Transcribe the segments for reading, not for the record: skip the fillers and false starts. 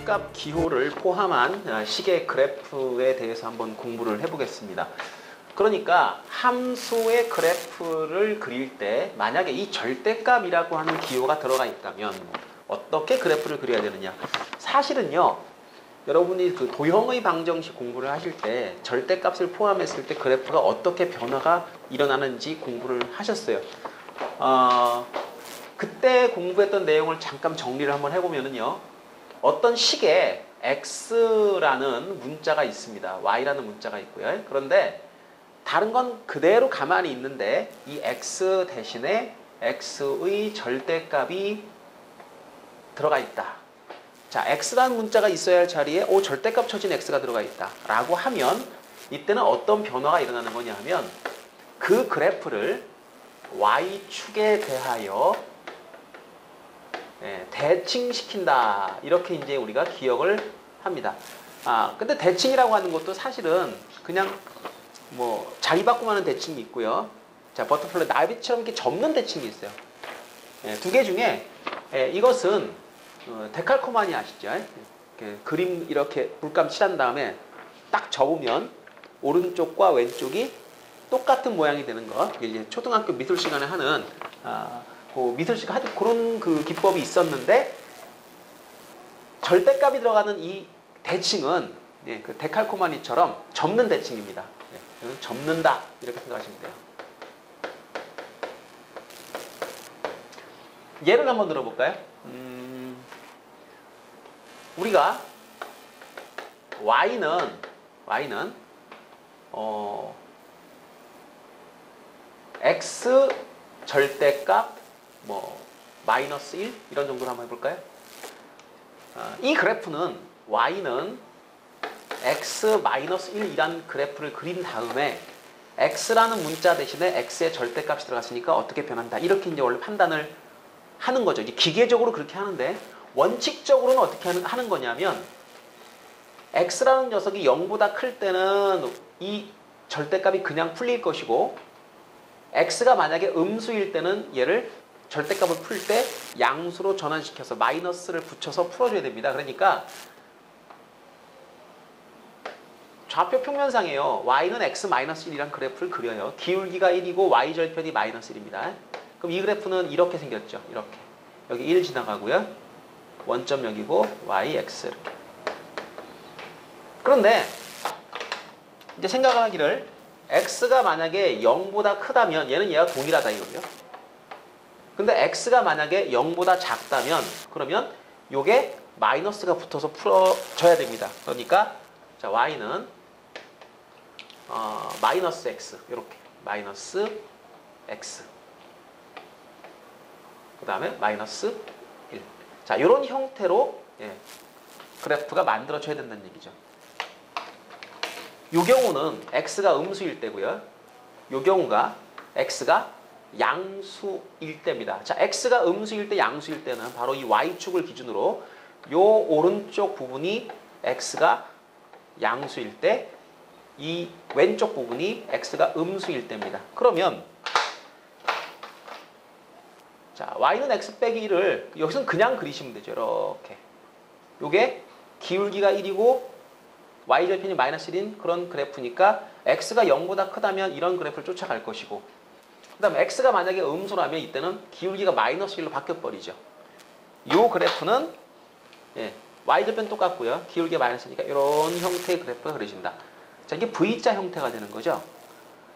절대값 기호를 포함한 식의 그래프에 대해서 한번 공부를 해보겠습니다. 그러니까 함수의 그래프를 그릴 때 만약에 이 절대값이라고 하는 기호가 들어가 있다면 어떻게 그래프를 그려야 되느냐. 사실은요, 여러분이 그 도형의 방정식 공부를 하실 때 절대값을 포함했을 때 그래프가 어떻게 변화가 일어나는지 공부를 하셨어요. 그때 공부했던 내용을 잠깐 정리를 한번 해보면은요, 어떤 식에 x라는 문자가 있습니다. y라는 문자가 있고요. 그런데 다른 건 그대로 가만히 있는데 이 x 대신에 x의 절대값이 들어가 있다. 자, x라는 문자가 있어야 할 자리에 절대값 쳐진 x가 들어가 있다 라고 하면 이때는 어떤 변화가 일어나는 거냐 하면 그 그래프를 y축에 대하여 대칭시킨다, 이렇게 이제 우리가 기억을 합니다. 근데 대칭이라고 하는 것도 사실은 그냥 뭐 자리 바꾸면 하는 대칭이 있고요. 자, 버터플라이 나비처럼 이렇게 접는 대칭이 있어요. 두 개 중에 이것은 데칼코마니 아시죠? 그림 이렇게 물감 칠한 다음에 딱 접으면 오른쪽과 왼쪽이 똑같은 모양이 되는 거. 이제 초등학교 미술 시간에 하는 미술식 하도 그런 그 기법이 있었는데, 절대값이 들어가는 이 대칭은 그 데칼코마니처럼 접는 대칭입니다. 접는다, 이렇게 생각하시면 돼요. 예를 한번 들어볼까요? 우리가 y는 x 절대값 마이너스 1 이런 정도로 한번 해볼까요? 이 그래프는 y는 x 마이너스 1이란 그래프를 그린 다음에 x라는 문자 대신에 x의 절대값이 들어갔으니까 어떻게 변한다, 이렇게 이제 원래 판단을 하는 거죠. 이제 기계적으로 그렇게 하는데 원칙적으로는 어떻게 하는 거냐면 x라는 녀석이 0보다 클 때는 이 절대값이 그냥 풀릴 것이고, x가 만약에 음수일 때는 얘를 절대값을 풀 때 양수로 전환시켜서 마이너스를 붙여서 풀어줘야 됩니다. 그러니까 좌표 평면상에요, y는 x-1이란 그래프를 그려요. 기울기가 1이고 y절편이 마이너스 1입니다. 그럼 이 그래프는 이렇게 생겼죠. 이렇게 여기 1 지나가고요, 원점 여기고 y, x 이렇게. 그런데 이제 생각하기를 x가 만약에 0보다 크다면 얘는 얘가 동일하다 이거죠. 근데 x가 만약에 0보다 작다면 그러면 요게 마이너스가 붙어서 풀어져야 됩니다. 그러니까 자, y는 마이너스 x, 이렇게 마이너스 x, 그 다음에 마이너스 1. 자, 이런 형태로 그래프가 만들어져야 된다는 얘기죠. 이 경우는 x가 음수일 때고요, 이 경우가 x가 양수일 때입니다. 자, x가 음수일 때, 양수일 때는 바로 이 y축을 기준으로 요 오른쪽 부분이 x가 양수일 때, 이 왼쪽 부분이 x가 음수일 때입니다. 그러면 자, y는 x 빼기 1을 여기서는 그냥 그리시면 되죠. 이렇게. 요게 기울기가 1이고 y절편이 마이너스 1인 그런 그래프니까 x가 0보다 크다면 이런 그래프를 쫓아갈 것이고, 그 다음에 x가 만약에 음수라면 이때는 기울기가 마이너스 1로 바뀌어버리죠. 요 그래프는 y절편 똑같고요, 기울기가 마이너스니까 이런 형태의 그래프가 그려진다. 자, 이게 V자 형태가 되는 거죠.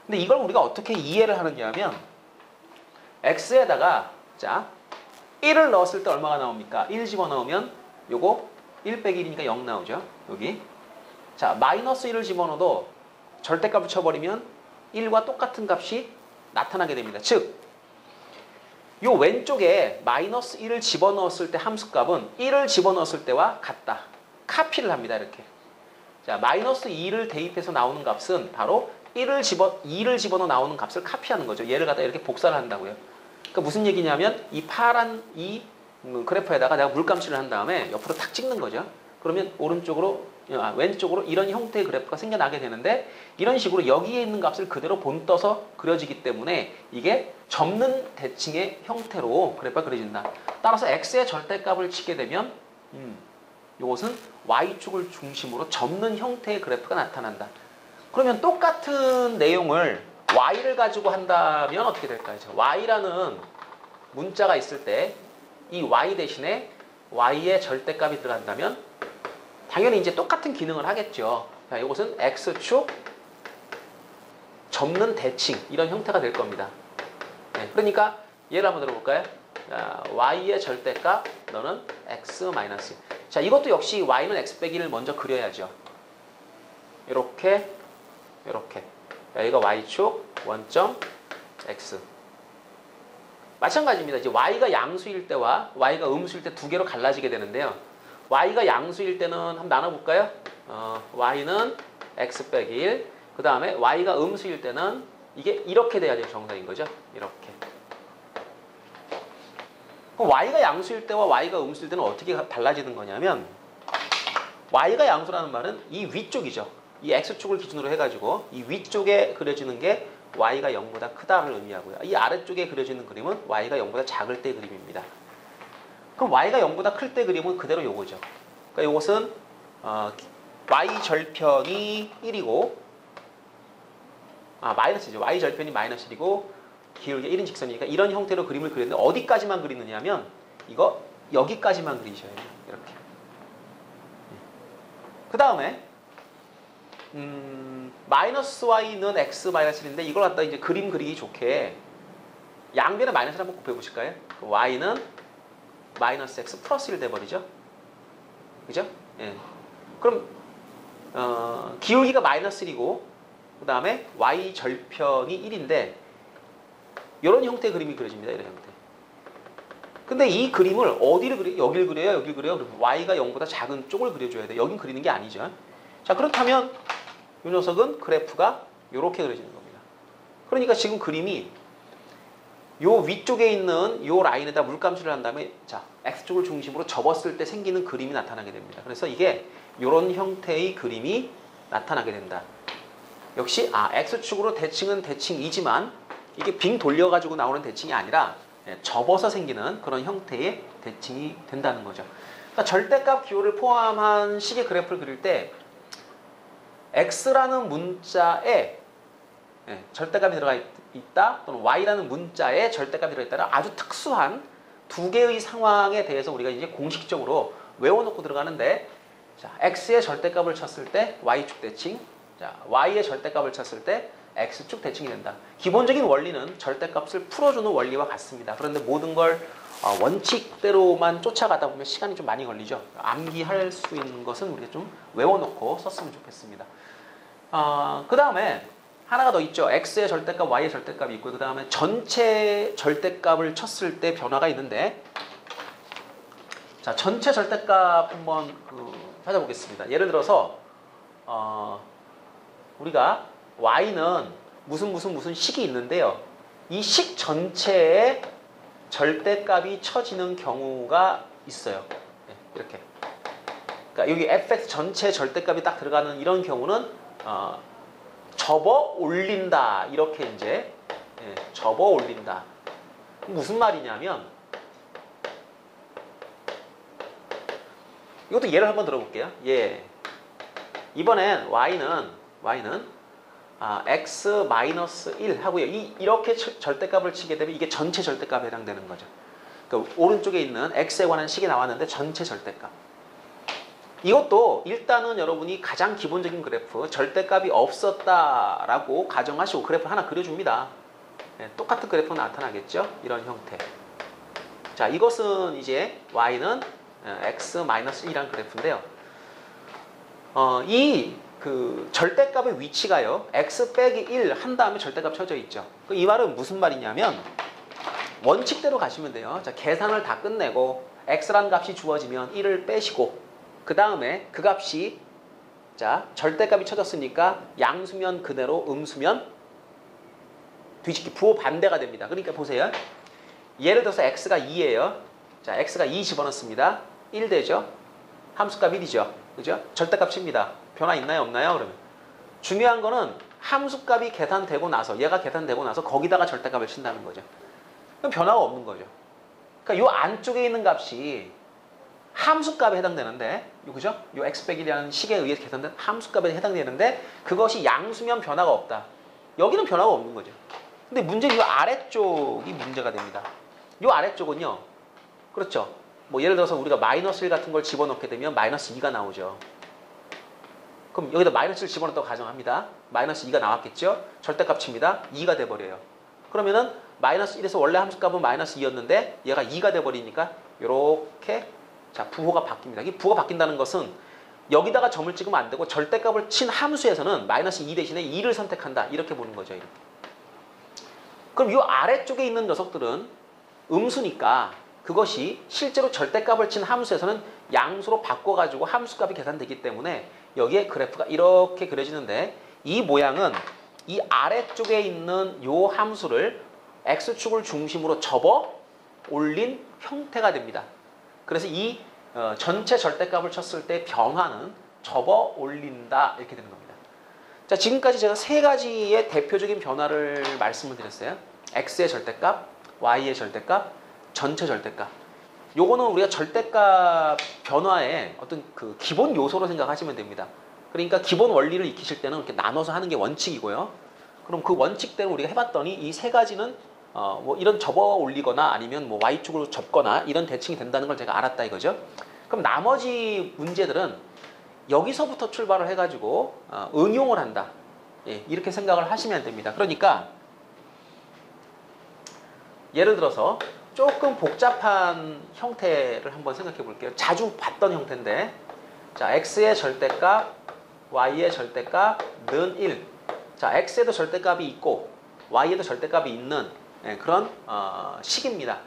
근데 이걸 우리가 어떻게 이해를 하느냐 하면 x에다가 자 1을 넣었을 때 얼마가 나옵니까? 1 집어넣으면 요거 1 빼기 1이니까 0 나오죠. 여기. 자, 마이너스 1을 집어넣어도 절대값을 쳐버리면 1과 똑같은 값이 나타나게 됩니다. 즉, 요 왼쪽에 마이너스 1을 집어넣었을 때 함수값은 1을 집어넣었을 때와 같다. 카피를 합니다. 이렇게. 자, 마이너스 2를 대입해서 나오는 값은 바로 2를 집어넣어 나오는 값을 카피하는 거죠. 얘를 갖다 이렇게 복사를 한다고요. 그러니까 무슨 얘기냐면 이 파란 이 그래프에다가 내가 물감칠을 한 다음에 옆으로 탁 찍는 거죠. 그러면 왼쪽으로 이런 형태의 그래프가 생겨나게 되는데, 이런 식으로 여기에 있는 값을 그대로 본떠서 그려지기 때문에 이게 접는 대칭의 형태로 그래프가 그려진다. 따라서 x의 절대값을 치게 되면 이것은 y축을 중심으로 접는 형태의 그래프가 나타난다. 그러면 똑같은 내용을 y를 가지고 한다면 어떻게 될까요? y라는 문자가 있을 때 이 y 대신에 y의 절대값이 들어간다면 당연히 이제 똑같은 기능을 하겠죠. 자, 이것은 x축 접는 대칭 이런 형태가 될 겁니다. 네, 그러니까 예를 한번 들어볼까요? 자, y의 절대값 너는 x-1. 자, 이것도 역시 y는 x 빼기 1을 먼저 그려야죠. 이렇게 이렇게. 여기가 y축 원점 x. 마찬가지입니다. 이제 y가 양수일 때와 y가 음수일 때 두 개로 갈라지게 되는데요. y가 양수일 때는 한번 나눠볼까요? y는 x 빼기 1. 그 다음에 y가 음수일 때는 이게 이렇게 돼야 될 정상인 거죠. 이렇게. 그럼 y가 양수일 때와 y가 음수일 때는 어떻게 달라지는 거냐면 y가 양수라는 말은 이 위쪽이죠. 이 x축을 기준으로 해가지고 이 위쪽에 그려지는 게 y가 0보다 크다를 의미하고요. 이 아래쪽에 그려지는 그림은 y가 0보다 작을 때 그림입니다. 그럼 y가 0보다 클 때 그림은 그대로 요거죠. 그러니까 요것은 y 절편이 1이고 마이너스죠. y 절편이 마이너스 1이고 기울기 1인 직선이니까 이런 형태로 그림을 그렸는데 어디까지만 그리느냐면 이거 여기까지만 그리셔야 돼요. 이렇게. 그 다음에 마이너스 y는 x 마이너스 1인데 이걸 갖다 이제 그림 그리기 좋게 양변에 마이너스를 한번 곱해 보실까요? y는 마이너스 x 플러스 1 돼버리죠. 그죠? 예. 그럼 기울기가 마이너스 1이고 그 다음에 y 절편이 1인데 이런 형태의 그림이 그려집니다. 이런 형태. 근데 이 그림을 어디를 그려요? 여길 그려요? 여길 그려요? 그러면 y가 0보다 작은 쪽을 그려줘야 돼요. 여긴 그리는 게 아니죠. 자, 그렇다면 이 녀석은 그래프가 이렇게 그려지는 겁니다. 그러니까 지금 그림이 요 위쪽에 있는 요 라인에다 물감칠을 한 다음에 자, x축을 중심으로 접었을 때 생기는 그림이 나타나게 됩니다. 그래서 이게 이런 형태의 그림이 나타나게 된다. 역시 x축으로 대칭은 대칭이지만 이게 빙 돌려가지고 나오는 대칭이 아니라 접어서 생기는 그런 형태의 대칭이 된다는 거죠. 그러니까 절대값 기호를 포함한 식의 그래프를 그릴 때 x라는 문자에 절대값이 들어가 있다 또는 y라는 문자에 절대값이 들어있다는 아주 특수한 두 개의 상황에 대해서 우리가 이제 공식적으로 외워놓고 들어가는데 자, x의 절대값을 쳤을 때 y축 대칭, 자, y의 절대값을 쳤을 때 x축 대칭이 된다. 기본적인 원리는 절대값을 풀어주는 원리와 같습니다. 그런데 모든 걸 원칙대로만 쫓아가다 보면 시간이 좀 많이 걸리죠. 암기할 수 있는 것은 우리가 좀 외워놓고 썼으면 좋겠습니다. 그 다음에 하나가 더 있죠. x의 절대값, y의 절대값이 있고 그 다음에 전체 절대값을 쳤을 때 변화가 있는데 자, 전체 절대값 한번 찾아보겠습니다. 예를 들어서 우리가 y는 무슨 식이 있는데요. 이 식 전체에 절대값이 쳐지는 경우가 있어요. 네, 이렇게. 그러니까 여기 fx 전체 절대값이 딱 들어가는 이런 경우는 접어 올린다. 이렇게 이제 접어 올린다. 무슨 말이냐면 이것도 예를 한번 들어볼게요. 예. 이번엔 y는 x-1 하고요. 이렇게 절대값을 치게 되면 이게 전체 절대값에 해당되는 거죠. 그러니까 오른쪽에 있는 x에 관한 식이 나왔는데 전체 절대값. 이것도 일단은 여러분이 가장 기본적인 그래프 절대값이 없었다라고 가정하시고 그래프 하나 그려줍니다. 똑같은 그래프가 나타나겠죠. 이런 형태. 자, 이것은 이제 y는 x-1이라는 그래프인데요. 이 절대값의 위치가요. x 빼기 1 한 다음에 절대값 쳐져 있죠. 이 말은 무슨 말이냐면 원칙대로 가시면 돼요. 자, 계산을 다 끝내고 x라는 값이 주어지면 1을 빼시고 그 다음에 그 값이 자, 절대값이 쳐졌으니까 양수면 그대로 음수면 뒤집기 부호 반대가 됩니다. 그러니까 보세요. 예를 들어서 x가 2예요. 자, x가 2 집어넣습니다. 1 되죠. 함수값 1이죠. 그죠? 절대값 칩니다. 변화 있나요? 없나요? 그러면 중요한 거는 함수값이 계산되고 나서 얘가 계산되고 나서 거기다가 절대값을 친다는 거죠. 그럼 변화가 없는 거죠. 그러니까 이 안쪽에 있는 값이 함수값에 해당되는데 그죠? 요 x 빼기 1이라는 식에 의해 계산된 함수값에 해당되는데 그것이 양수면 변화가 없다. 여기는 변화가 없는 거죠. 근데 문제는 이 아래쪽이 문제가 됩니다. 이 아래쪽은요. 그렇죠. 뭐 예를 들어서 우리가 마이너스 1 같은 걸 집어넣게 되면 마이너스 2가 나오죠. 그럼 여기다 마이너스 1 집어넣었다고 가정합니다. 마이너스 2가 나왔겠죠? 절대값입니다. 2가 돼버려요. 그러면은 마이너스 1에서 원래 함수값은 마이너스 2였는데 얘가 2가 돼버리니까 이렇게 자 부호가 바뀝니다. 이 부호가 바뀐다는 것은 여기다가 점을 찍으면 안 되고 절대값을 친 함수에서는 마이너스 2 대신에 2를 선택한다. 이렇게 보는 거죠. 이렇게. 그럼 이 아래쪽에 있는 녀석들은 음수니까 그것이 실제로 절대값을 친 함수에서는 양수로 바꿔가지고 함수값이 계산되기 때문에 여기에 그래프가 이렇게 그려지는데 이 모양은 이 아래쪽에 있는 요 함수를 x축을 중심으로 접어 올린 형태가 됩니다. 그래서 이 전체 절대값을 쳤을 때 변화는 접어 올린다 이렇게 되는 겁니다. 자, 지금까지 제가 세 가지의 대표적인 변화를 말씀을 드렸어요. x의 절대값, y의 절대값, 전체 절대값. 요거는 우리가 절대값 변화의 어떤 그 기본 요소로 생각하시면 됩니다. 그러니까 기본 원리를 익히실 때는 이렇게 나눠서 하는 게 원칙이고요. 그럼 그 원칙대로 우리가 해봤더니 이 세 가지는 뭐 이런 접어 올리거나 아니면 뭐 y축으로 접거나 이런 대칭이 된다는 걸 제가 알았다 이거죠. 그럼 나머지 문제들은 여기서부터 출발을 해가지고 응용을 한다. 예, 이렇게 생각을 하시면 됩니다. 그러니까 예를 들어서 조금 복잡한 형태를 한번 생각해 볼게요. 자주 봤던 형태인데 자 x의 절대값, y의 절대값은 1. 자 x에도 절대값이 있고 y에도 절대값이 있는 그런 식입니다.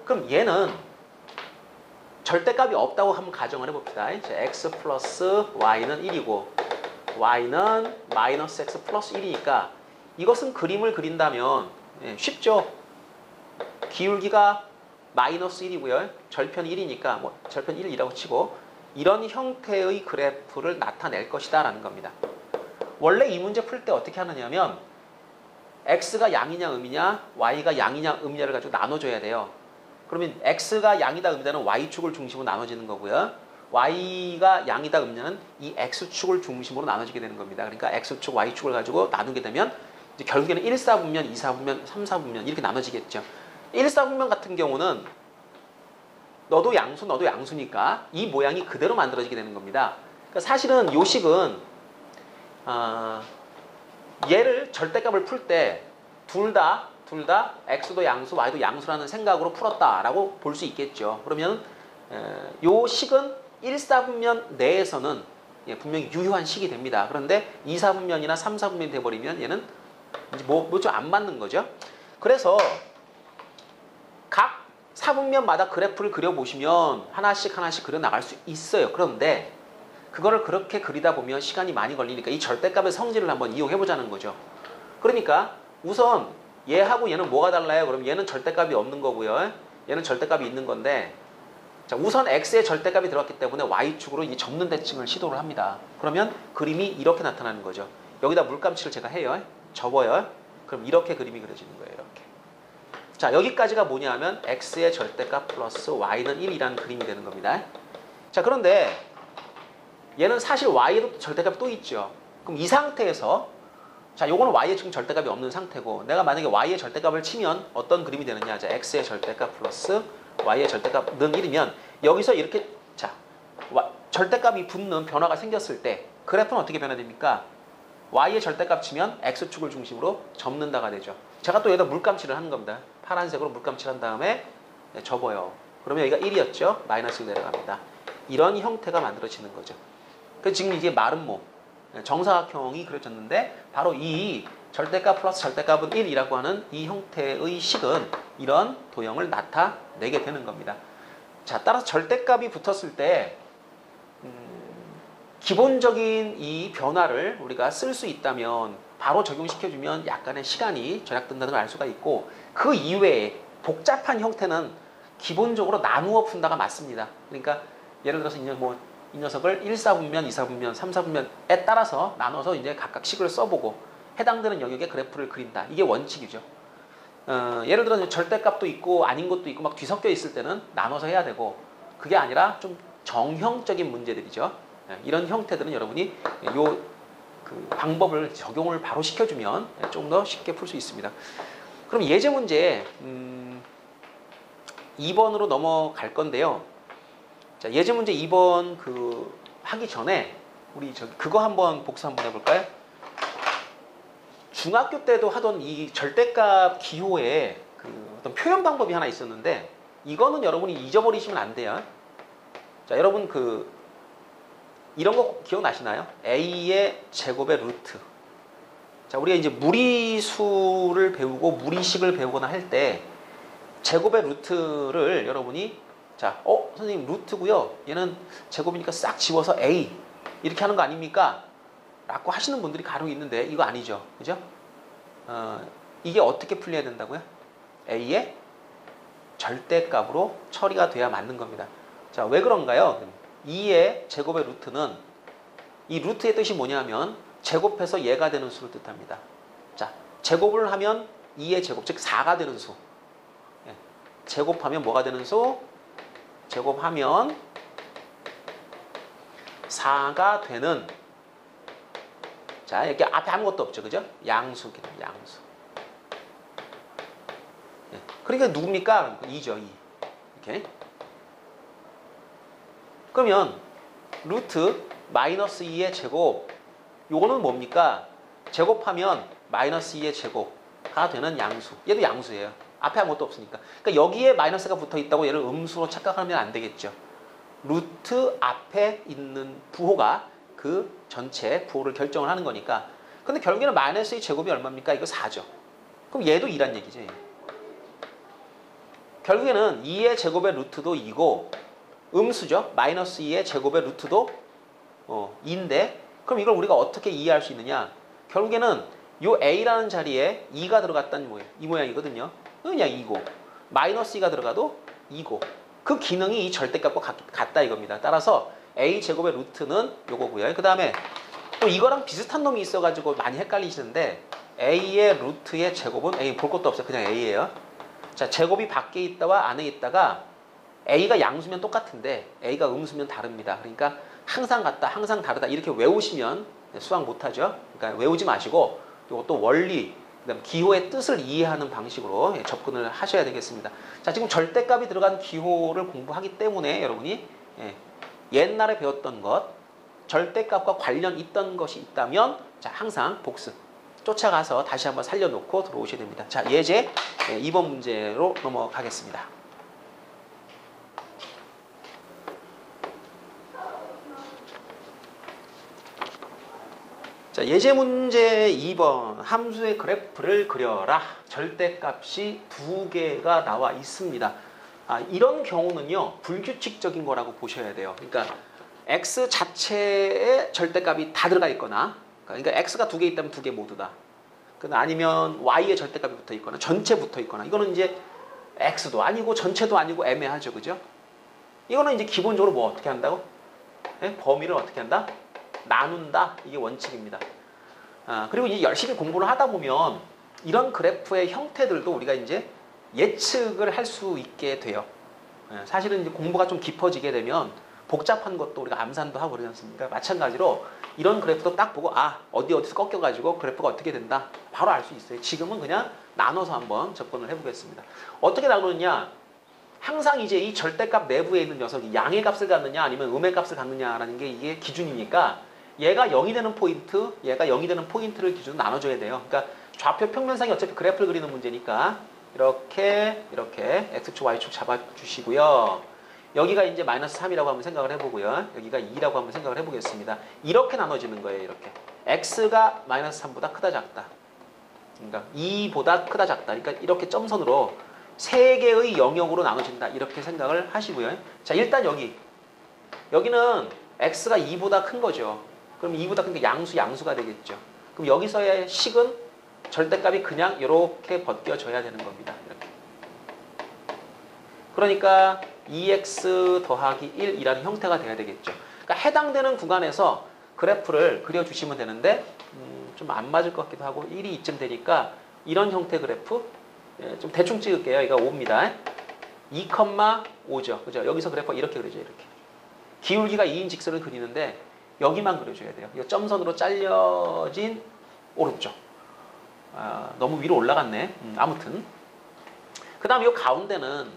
그럼 얘는 절대값이 없다고 한번 가정을 해봅시다. x 플러스 y는 1이고 y는 마이너스 x 플러스 1이니까 이것은 그림을 그린다면 쉽죠. 기울기가 마이너스 1이고요. 절편이 1이니까 뭐 절편 1이라고 치고 이런 형태의 그래프를 나타낼 것이다 라는 겁니다. 원래 이 문제 풀 때 어떻게 하느냐면 x가 양이냐 음이냐 y가 양이냐 음이냐를 가지고 나눠줘야 돼요. 그러면 x가 양이다 음이다는 y축을 중심으로 나눠지는 거고요. y가 양이다 음이냐는 이 x축을 중심으로 나눠지게 되는 겁니다. 그러니까 x축 y축을 가지고 나누게 되면 이제 결국에는 1, 4분면, 2, 4분면, 3, 4분면 이렇게 나눠지겠죠. 1, 4분면 같은 경우는 너도 양수 너도 양수니까 이 모양이 그대로 만들어지게 되는 겁니다. 그러니까 사실은 요 식은 얘를 절대값을 풀 때 둘 다 x도 양수 y도 양수라는 생각으로 풀었다라고 볼 수 있겠죠. 그러면 요 식은 1, 4분면 내에서는 분명히 유효한 식이 됩니다. 그런데 2, 4분면이나 3, 4분면이 돼버리면 얘는 이제 뭐 좀 안 맞는 거죠. 그래서 각 4분면마다 그래프를 그려보시면 하나씩 그려 나갈 수 있어요. 그런데 그거를 그렇게 그리다 보면 시간이 많이 걸리니까 이 절대값의 성질을 한번 이용해보자는 거죠. 그러니까 우선 얘하고 얘는 뭐가 달라요? 그럼 얘는 절대값이 없는 거고요. 얘는 절대값이 있는 건데 자, 우선 x의 절대값이 들어갔기 때문에 y축으로 이 접는 대칭을 시도를 합니다. 그러면 그림이 이렇게 나타나는 거죠. 여기다 물감칠을 제가 해요. 접어요. 그럼 이렇게 그림이 그려지는 거예요. 이렇게. 자, 여기까지가 뭐냐 하면 x의 절대값 플러스 y는 1이라는 그림이 되는 겁니다. 자, 그런데 얘는 사실 y에도 절대값이 또 있죠. 그럼 이 상태에서 자, 요거는 y의 지금 절대값이 없는 상태고 내가 만약에 y의 절대값을 치면 어떤 그림이 되느냐. 자, x의 절대값 플러스 y의 절대값은 1이면 여기서 이렇게 자, 절대값이 붙는 변화가 생겼을 때 그래프는 어떻게 변화됩니까? y의 절대값 치면 x축을 중심으로 접는다가 되죠. 제가 또 여기다 물감칠을 하는 겁니다. 파란색으로 물감칠한 다음에 접어요. 그러면 여기가 1이었죠. 마이너스 1 내려갑니다. 이런 형태가 만들어지는 거죠. 그래서 지금 이게 마름모 정사각형이 그려졌는데 바로 이 절대값 플러스 절대값은 1이라고 하는 이 형태의 식은 이런 도형을 나타내게 되는 겁니다. 자, 따라서 절대값이 붙었을 때 기본적인 이 변화를 우리가 쓸 수 있다면 바로 적용시켜주면 약간의 시간이 절약된다는 걸 알 수가 있고 그 이외에 복잡한 형태는 기본적으로 나누어 푼다가 맞습니다. 그러니까 예를 들어서 이 녀석을 1, 4분면, 2, 4분면, 3, 4분면에 따라서 나눠서 이제 각각 식을 써보고 해당되는 영역의 그래프를 그린다. 이게 원칙이죠. 예를 들어 절대값도 있고 아닌 것도 있고 막 뒤섞여 있을 때는 나눠서 해야 되고 그게 아니라 좀 정형적인 문제들이죠. 이런 형태들은 여러분이 요 그 방법을 적용을 바로 시켜주면 좀 더 쉽게 풀 수 있습니다. 그럼 예제 문제 2번으로 넘어갈 건데요. 자, 예제 문제 2번 그 하기 전에 우리 그거 한번 복수 한번 해볼까요? 중학교 때도 하던 이 절대값 기호에 그 어떤 표현 방법이 하나 있었는데 이거는 여러분이 잊어버리시면 안 돼요. 자, 여러분 그 이런 거 기억나시나요? a의 제곱의 루트. 자, 우리가 이제 무리수를 배우고 무리식을 배우거나 할 때 제곱의 루트를 여러분이 자, 선생님 루트고요. 얘는 제곱이니까 싹 지워서 a 이렇게 하는 거 아닙니까? 라고 하시는 분들이 간혹 있는데 이거 아니죠. 그죠? 이게 어떻게 풀려야 된다고요? a의 절대값으로 처리가 돼야 맞는 겁니다. 자, 왜 그런가요? 2의 제곱의 루트는 이 루트의 뜻이 뭐냐면 제곱해서 얘가 되는 수를 뜻합니다. 자, 제곱을 하면 2의 제곱, 즉 4가 되는 수. 제곱하면 뭐가 되는 수? 제곱하면 4가 되는, 자, 이렇게 앞에 아무것도 없죠. 그죠? 양수입니다. 양수. 그러니까 누굽니까? 2죠. 2. 이렇게. 그러면 루트 마이너스 2의 제곱, 요거는 뭡니까? 제곱하면 마이너스 2의 제곱가 되는 양수. 얘도 양수예요. 앞에 아무것도 없으니까. 그러니까 여기에 마이너스가 붙어 있다고 얘를 음수로 착각하면 안 되겠죠. 루트 앞에 있는 부호가 그 전체 부호를 결정을 하는 거니까. 근데 결국에는 마이너스 2 제곱이 얼마입니까? 이거 4죠. 그럼 얘도 2란 얘기죠. 결국에는 2의 제곱의 루트도 2고 음수죠. 마이너스 2의 제곱의 루트도 2인데 그럼 이걸 우리가 어떻게 이해할 수 있느냐? 결국에는 요 a라는 자리에 2가 들어갔다는 모양, 이 모양이거든요. 그냥 2고 마이너스 2가 들어가도 2고 그 기능이 이 절대값과 같다 이겁니다. 따라서 a 제곱의 루트는 요거고요. 그 다음에 또 이거랑 비슷한 놈이 있어가지고 많이 헷갈리시는데 a의 루트의 제곱은 a 볼 것도 없어요. 그냥 a예요. 자, 제곱이 밖에 있다와 안에 있다가 a가 양수면 똑같은데 a가 음수면 다릅니다. 그러니까 항상 같다, 항상 다르다 이렇게 외우시면 수학 못하죠. 그러니까 외우지 마시고 이것도 원리, 그다음 기호의 뜻을 이해하는 방식으로 접근을 하셔야 되겠습니다. 자, 지금 절대값이 들어간 기호를 공부하기 때문에 여러분이 옛날에 배웠던 것, 절대값과 관련 있던 것이 있다면 자, 항상 복습 쫓아가서 다시 한번 살려놓고 들어오셔야 됩니다. 자, 예제 2번 문제로 넘어가겠습니다. 자, 예제 문제 2번 함수의 그래프를 그려라. 절대값이 두 개가 나와 있습니다. 이런 경우는요 불규칙적인 거라고 보셔야 돼요. 그러니까 x 자체에 절대값이 다 들어가 있거나, 그러니까 x가 두 개 있다면 두 개 모두다. 아니면 y의 절대값이 붙어 있거나 전체 붙어 있거나, 이거는 이제 x도 아니고 전체도 아니고 애매하죠, 그죠? 이거는 이제 기본적으로 뭐 어떻게 한다고? 범위를 어떻게 한다? 나눈다. 이게 원칙입니다. 그리고 이제 열심히 공부를 하다 보면 이런 그래프의 형태들도 우리가 이제 예측을 할 수 있게 돼요. 사실은 이제 공부가 좀 깊어지게 되면 복잡한 것도 우리가 암산도 하고 그러지 않습니까? 마찬가지로 이런 그래프도 딱 보고 어디서 꺾여가지고 그래프가 어떻게 된다. 바로 알 수 있어요. 지금은 그냥 나눠서 한번 접근을 해보겠습니다. 어떻게 나누느냐? 항상 이제 이 절대값 내부에 있는 녀석이 양의 값을 갖느냐 아니면 음의 값을 갖느냐라는 게 이게 기준이니까 얘가 0이 되는 포인트, 얘가 0이 되는 포인트를 기준으로 나눠줘야 돼요. 그러니까 좌표 평면상이 어차피 그래프를 그리는 문제니까 이렇게 x축, y축 잡아주시고요. 여기가 이제 마이너스 3이라고 한번 생각을 해보고요. 여기가 2라고 한번 생각을 해보겠습니다. 이렇게 나눠지는 거예요. 이렇게 x가 마이너스 3보다 크다 작다. 그러니까 2보다 크다 작다. 그러니까 이렇게 점선으로 세 개의 영역으로 나눠진다. 이렇게 생각을 하시고요. 자, 일단 여기는 x가 2보다 큰 거죠. 그럼 2보다 큰 게 양수가 되겠죠. 그럼 여기서의 식은 절대값이 그냥 이렇게 벗겨져야 되는 겁니다. 이렇게. 그러니까 2x 더하기 1이라는 형태가 돼야 되겠죠. 그러니까 해당되는 구간에서 그래프를 그려주시면 되는데 좀 안 맞을 것 같기도 하고 1이 이쯤 되니까 이런 형태 그래프 좀 대충 찍을게요. 이거 5입니다. 2,5죠. 그죠? 여기서 그래프가 이렇게 그려져요. 이렇게. 기울기가 2인 직선을 그리는데 여기만 그려줘야 돼요. 이 점선으로 잘려진 오른쪽. 너무 위로 올라갔네. 아무튼 그 다음에 이 가운데는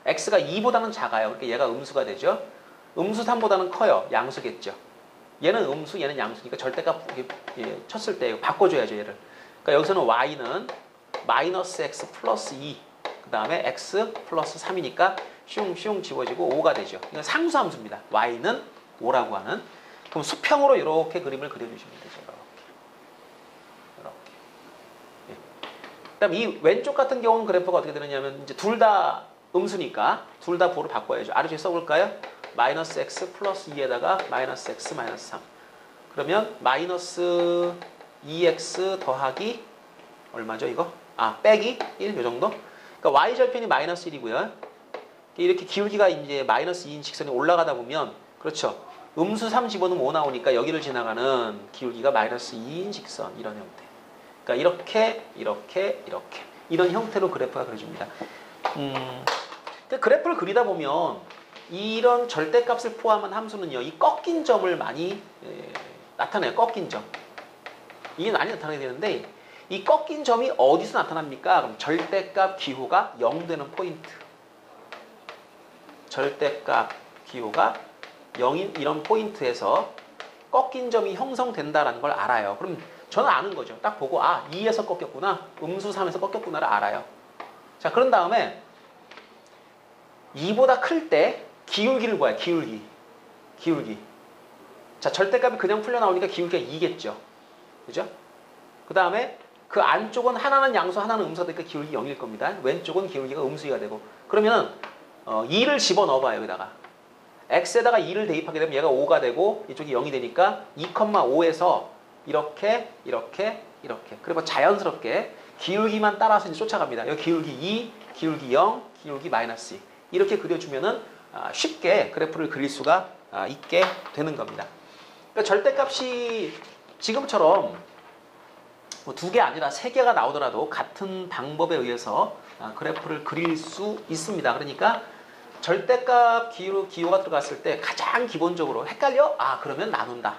x가 2보다는 작아요. 그러니까 얘가 음수가 되죠. 음수 3보다는 커요. 양수겠죠. 얘는 음수, 얘는 양수니까 절대값 쳤을 때 바꿔줘야죠. 얘를. 그러니까 여기서는 y는 마이너스 x 플러스 2, 그 다음에 x 플러스 3이니까 슝슝 지워지고 5가 되죠. 이건 상수함수입니다. y는 5라고 하는. 그럼 수평으로 이렇게 그림을 그려주시면 되죠. 이렇게. 예. 그다음 이 왼쪽 같은 경우는 그래프가 어떻게 되느냐면 이제 둘 다 음수니까 둘 다 보를 바꿔야죠. 아래쪽에 써볼까요? 마이너스 x 플러스 2에다가 마이너스 x 마이너스 3. 그러면 마이너스 2x 더하기 얼마죠 이거? 빼기 1 요 정도? 그러니까 y절편이 마이너스 1이고요. 이렇게 기울기가 이제 마이너스 2인 직선이 올라가다 보면 그렇죠. 음수 3 집어넣으면 5 나오니까 여기를 지나가는 기울기가 마이너스 2인 직선 이런 형태. 그러니까 이렇게 이런 형태로 그래프가 그려집니다. 그래프를 그리다 보면 이런 절대값을 포함한 함수는요. 이 꺾인 점을 많이 나타내요. 꺾인 점. 이게 많이 나타나게 되는데 이 꺾인 점이 어디서 나타납니까? 그럼 절대값 기호가 0 되는 포인트. 절대값 기호가 0인 이런 포인트에서 꺾인 점이 형성된다라는 걸 알아요. 그럼 저는 아는 거죠. 딱 보고 2에서 꺾였구나. 음수 3에서 꺾였구나를 알아요. 자, 그런 다음에 2보다 클 때 기울기를 구해요. 기울기. 자, 절대값이 그냥 풀려 나오니까 기울기가 2겠죠. 그죠? 그 다음에 그 안쪽은 하나는 양수, 하나는 음수가 되니까 기울기 0일 겁니다. 왼쪽은 기울기가 음수가 되고. 그러면 2를 집어넣어봐요. 여기다가. x에다가 2를 대입하게 되면 얘가 5가 되고 이쪽이 0이 되니까 2,5에서 이렇게. 그리고 자연스럽게 기울기만 따라서 이제 쫓아갑니다. 여기 기울기 2, 기울기 0, 기울기 마이너스 2. 이렇게 그려주면은 쉽게 그래프를 그릴 수가 있게 되는 겁니다. 그러니까 절대값이 지금처럼 뭐 2개 아니라 3개가 나오더라도 같은 방법에 의해서 그래프를 그릴 수 있습니다. 그러니까 절대값 기호가 들어갔을 때 가장 기본적으로 헷갈려? 그러면 나눈다.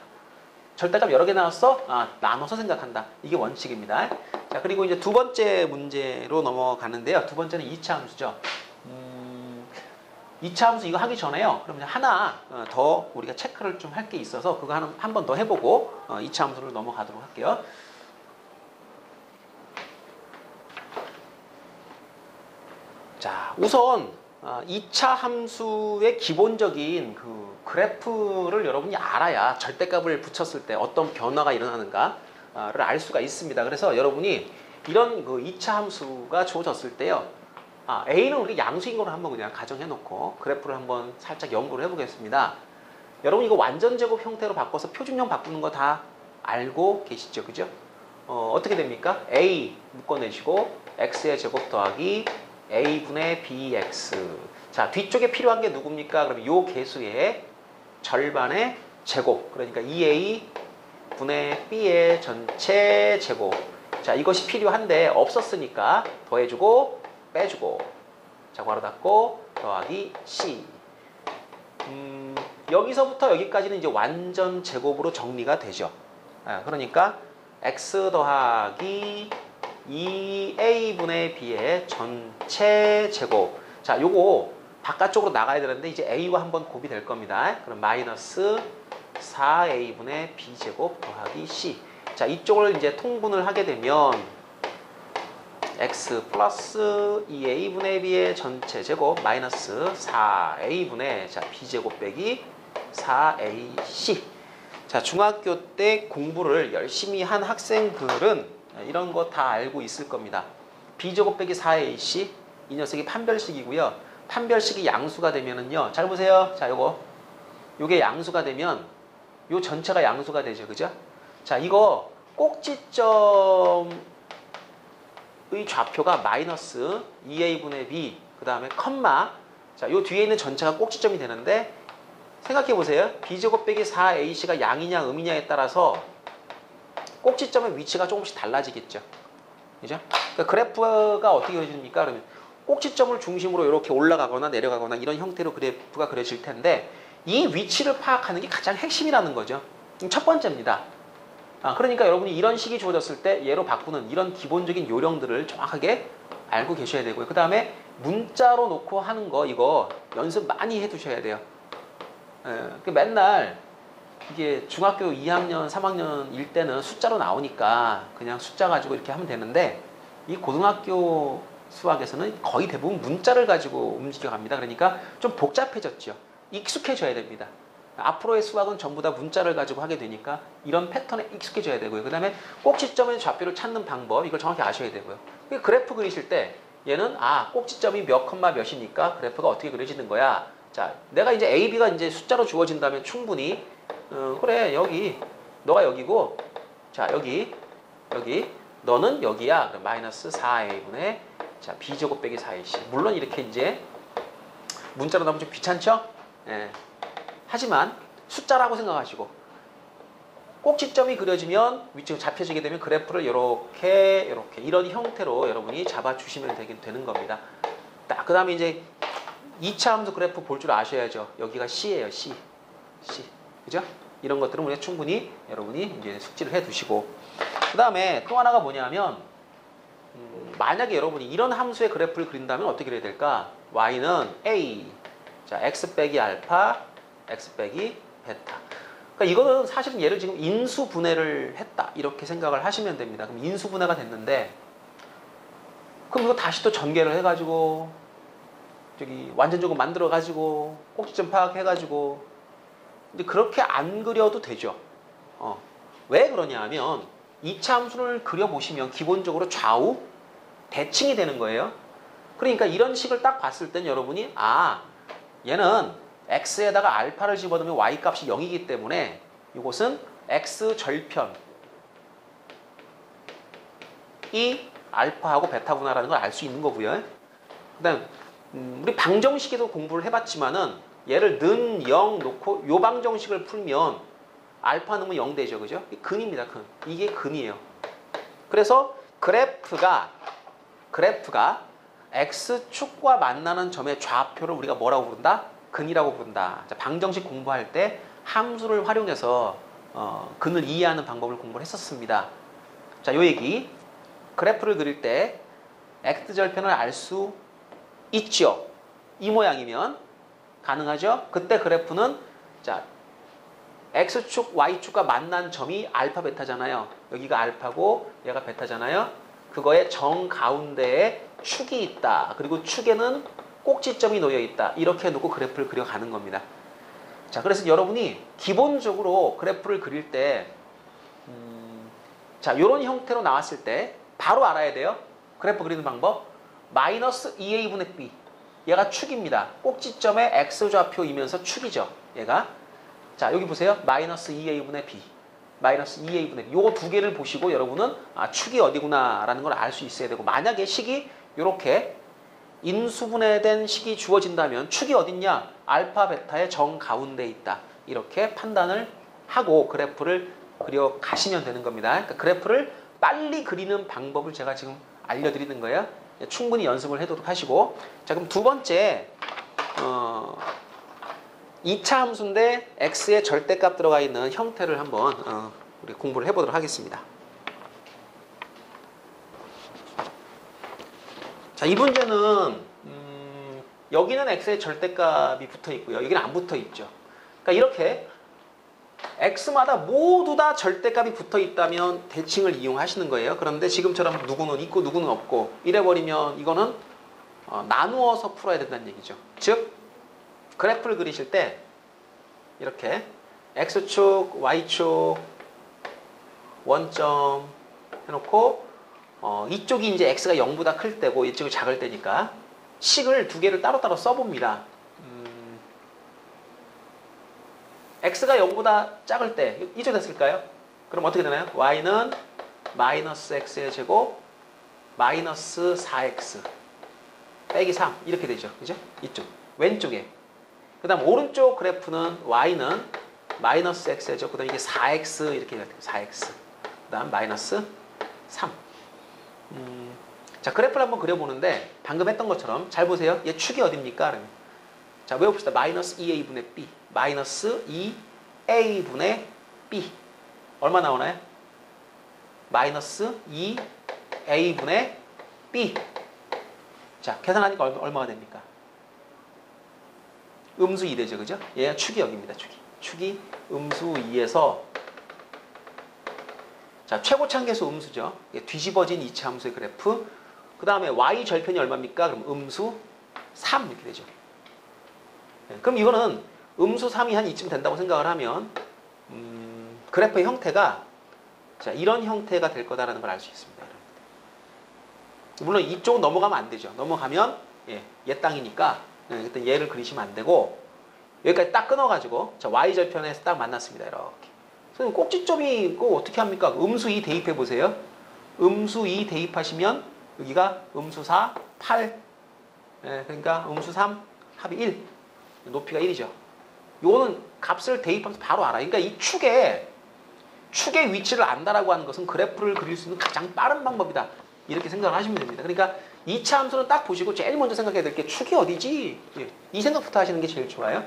절대값 여러 개 나왔어? 나눠서 생각한다. 이게 원칙입니다. 자, 그리고 이제 두 번째 문제로 넘어가는데요. 두 번째는 2차 함수죠. 2차 함수 이거 하기 전에요. 그러면 하나 더 우리가 체크를 좀 할 게 있어서 그거 한 번 더 해보고 2차 함수를 넘어가도록 할게요. 자, 우선 2차 함수의 기본적인 그 그래프를 여러분이 알아야 절대값을 붙였을 때 어떤 변화가 일어나는가를 알 수가 있습니다. 그래서 여러분이 이런 그 2차 함수가 주어졌을 때요. A는 우리 양수인 걸로 한번 그냥 가정해 놓고 그래프를 한번 살짝 연구를 해보겠습니다. 여러분 이거 완전 제곱 형태로 바꿔서 표준형 바꾸는 거 다 알고 계시죠? 그죠? 어떻게 됩니까? A 묶어내시고 x의 제곱 더하기 a분의 bx. 자, 뒤쪽에 필요한 게 누굽니까? 그러면 요 개수의 절반의 제곱. 그러니까 2a분의 b의 전체 제곱. 자, 이것이 필요한데 없었으니까 더해주고 빼주고. 자, 괄호 닫고 더하기 c. 여기서부터 여기까지는 이제 완전 제곱으로 정리가 되죠. 그러니까 x 더하기 2a분의 b의 전체 제곱. 자, 요거 바깥쪽으로 나가야 되는데 이제 a와 한번 곱이 될 겁니다. 그럼 마이너스 4a분의 b제곱 더하기 c. 자, 이쪽을 이제 통분을 하게 되면 x 플러스 2a분의 b의 전체 제곱 마이너스 4a분의 b제곱 빼기 4ac. 자, 중학교 때 공부를 열심히 한 학생들은 이런 거 다 알고 있을 겁니다. b제곱 빼기 4ac. 이 녀석이 판별식이고요. 판별식이 양수가 되면은요. 잘 보세요. 자, 요게 양수가 되면 요 전체가 양수가 되죠. 그죠? 자, 이거 꼭지점의 좌표가 마이너스 2a분의 b, 그 다음에 컴마. 자, 요 뒤에 있는 전체가 꼭지점이 되는데 생각해 보세요. b제곱 빼기 4ac가 양이냐 음이냐에 따라서 꼭지점의 위치가 조금씩 달라지겠죠. 그죠? 그러니까 그래프가 어떻게 그려집니까? 그러면 꼭지점을 중심으로 이렇게 올라가거나 내려가거나 이런 형태로 그래프가 그려질 텐데 이 위치를 파악하는 게 가장 핵심이라는 거죠. 첫 번째입니다. 그러니까 여러분이 이런 식이 주어졌을 때 얘로 바꾸는 이런 기본적인 요령들을 정확하게 알고 계셔야 되고요. 그 다음에 문자로 놓고 하는 거 이거 연습 많이 해두셔야 돼요. 맨날 이게 중학교 2학년, 3학년일 때는 숫자로 나오니까 그냥 숫자 가지고 이렇게 하면 되는데 이 고등학교 수학에서는 거의 대부분 문자를 가지고 움직여 갑니다. 그러니까 좀 복잡해졌죠. 익숙해져야 됩니다. 앞으로의 수학은 전부 다 문자를 가지고 하게 되니까 이런 패턴에 익숙해져야 되고요. 그 다음에 꼭지점의 좌표를 찾는 방법 이걸 정확히 아셔야 되고요. 그래프 그리실 때 얘는 꼭지점이 몇 컴마 몇이니까 그래프가 어떻게 그려지는 거야. 자, 내가 이제 A, B가 이제 숫자로 주어진다면 충분히 그래 여기 너가 여기고 자 여기 너는 여기야. 그럼 마이너스 4A분의 자 B제곱 빼기 4AC. 물론 이렇게 이제 문자로 나오면 좀 귀찮죠? 예. 하지만 숫자라고 생각하시고 꼭지점이 그려지면 위치가 잡혀지게 되면 그래프를 이렇게 이런 형태로 여러분이 잡아주시면 되는 겁니다. 그 다음에 이제 2차 함수 그래프 볼 줄 아셔야죠. 여기가 C예요. C. 그죠? 이런 것들은 우리가 충분히 여러분이 이제 숙지를 해 두시고 그 다음에 또 하나가 뭐냐면 만약에 여러분이 이런 함수의 그래프를 그린다면 어떻게 그려야 될까? Y는 A 자 X 빼기 알파 X 빼기 베타. 그러니까 이거는 사실은 얘를 지금 인수분해를 했다 이렇게 생각을 하시면 됩니다. 그럼 인수분해가 됐는데 그럼 이거 다시 또 전개를 해가지고 저기 완전적으로 만들어가지고 꼭지점 파악해가지고 근데 그렇게 안 그려도 되죠. 왜 그러냐 하면 2차 함수를 그려보시면 기본적으로 좌우 대칭이 되는 거예요. 그러니까 이런 식을 딱 봤을 땐 여러분이 얘는 x에다가 알파를 집어넣으면 y 값이 0이기 때문에 이것은 x 절편 이 알파하고 베타구나라는 걸 알 수 있는 거고요. 그 다음 우리 방정식에도 공부를 해봤지만은 얘를 는 0 놓고 요 방정식을 풀면 알파 넣으면 0 되죠. 그죠? 근입니다. 근. 이게 근이에요. 그래서 그래프가 x축과 만나는 점의 좌표를 우리가 뭐라고 부른다? 근이라고 부른다. 자, 방정식 공부할 때 함수를 활용해서 근을 이해하는 방법을 공부를 했었습니다. 자, 요 얘기. 그래프를 그릴 때 x절편을 알 수 있죠. 이 모양이면 가능하죠. 그때 그래프는 자 x축, y축과 만난 점이 알파, 베타잖아요. 여기가 알파고 얘가 베타잖아요. 그거의 정 가운데에 축이 있다. 그리고 축에는 꼭지점이 놓여 있다. 이렇게 놓고 그래프를 그려가는 겁니다. 자, 그래서 여러분이 기본적으로 그래프를 그릴 때 자, 이런 형태로 나왔을 때 바로 알아야 돼요. 그래프 그리는 방법. 마이너스 2a분의 b. 얘가 축입니다. 꼭지점의 x좌표이면서 축이죠. 얘가. 자, 여기 보세요. 마이너스 2a분의 b. 마이너스 2a분의 b. 요거 두 개를 보시고 여러분은 축이 어디구나라는 걸 알 수 있어야 되고 만약에 식이 이렇게 인수분해된 식이 주어진다면 축이 어딨냐? 알파, 베타의 정 가운데에 있다. 이렇게 판단을 하고 그래프를 그려 가시면 되는 겁니다. 그러니까 그래프를 빨리 그리는 방법을 제가 지금 알려드리는 거예요. 충분히 연습을 해도록 하시고 자 그럼 두 번째 2차 함수인데 x의 절대값 들어가 있는 형태를 한번 우리 공부를 해보도록 하겠습니다. 자, 이 문제는 여기는 x의 절대값이 붙어 있고요. 여기는 안 붙어 있죠. 그러니까 이렇게 x마다 모두 다 절대값이 붙어 있다면 대칭을 이용하시는 거예요. 그런데 지금처럼 누구는 있고 누구는 없고 이래버리면 이거는 나누어서 풀어야 된다는 얘기죠. 즉 그래프를 그리실 때 이렇게 x축, y축 원점 해놓고 이쪽이 이제 x가 0보다 클 때고 이쪽이 작을 때니까 식을 두 개를 따로따로 써봅니다. x가 0보다 작을 때 이쪽 됐을까요? 그럼 어떻게 되나요? y는 마이너스 x의 제곱 마이너스 4x 빼기 3 이렇게 되죠. 그죠? 이쪽 왼쪽에 그 다음 오른쪽 그래프는 y는 마이너스 x의 제곱 그 다음 이게 4x 이렇게 돼요. 4x 그 다음 마이너스 3 자 그래프를 한번 그려보는데 방금 했던 것처럼 잘 보세요. 얘 축이 어딥니까? 자, 외워봅시다. 마이너스 2a분의 b. 마이너스 2a분의 b. 얼마 나오나요? 마이너스 2a분의 b. 자, 계산하니까 얼마가 됩니까? 음수 2 되죠. 그죠? 얘가 축이 여기입니다. 축이. 축이 음수 2에서 자, 최고차항계수 음수죠. 뒤집어진 이차함수의 그래프. 그 다음에 y 절편이 얼마입니까? 그럼 음수 3 이렇게 되죠. 그럼 이거는 음수 3이 한 이쯤 된다고 생각을 하면 그래프의 형태가 자, 이런 형태가 될 거다라는 걸 알 수 있습니다. 물론 이쪽은 넘어가면 안 되죠. 넘어가면 얘 땅이니까 일단 얘를 그리시면 안 되고 여기까지 딱 끊어가지고 자, y절편에서 딱 만났습니다. 이렇게. 선생님 꼭지점이 있고 어떻게 합니까? 음수 2 대입해 보세요. 음수 2 대입하시면 여기가 음수 4, 8 그러니까 음수 3, 합이 1 높이가 1이죠. 요거는 값을 대입하면서 바로 알아요. 그러니까 이 축의 위치를 안다라고 하는 것은 그래프를 그릴 수 있는 가장 빠른 방법이다. 이렇게 생각을 하시면 됩니다. 그러니까 2차 함수는 딱 보시고 제일 먼저 생각해야 될 게 축이 어디지? 이 생각부터 하시는 게 제일 좋아요.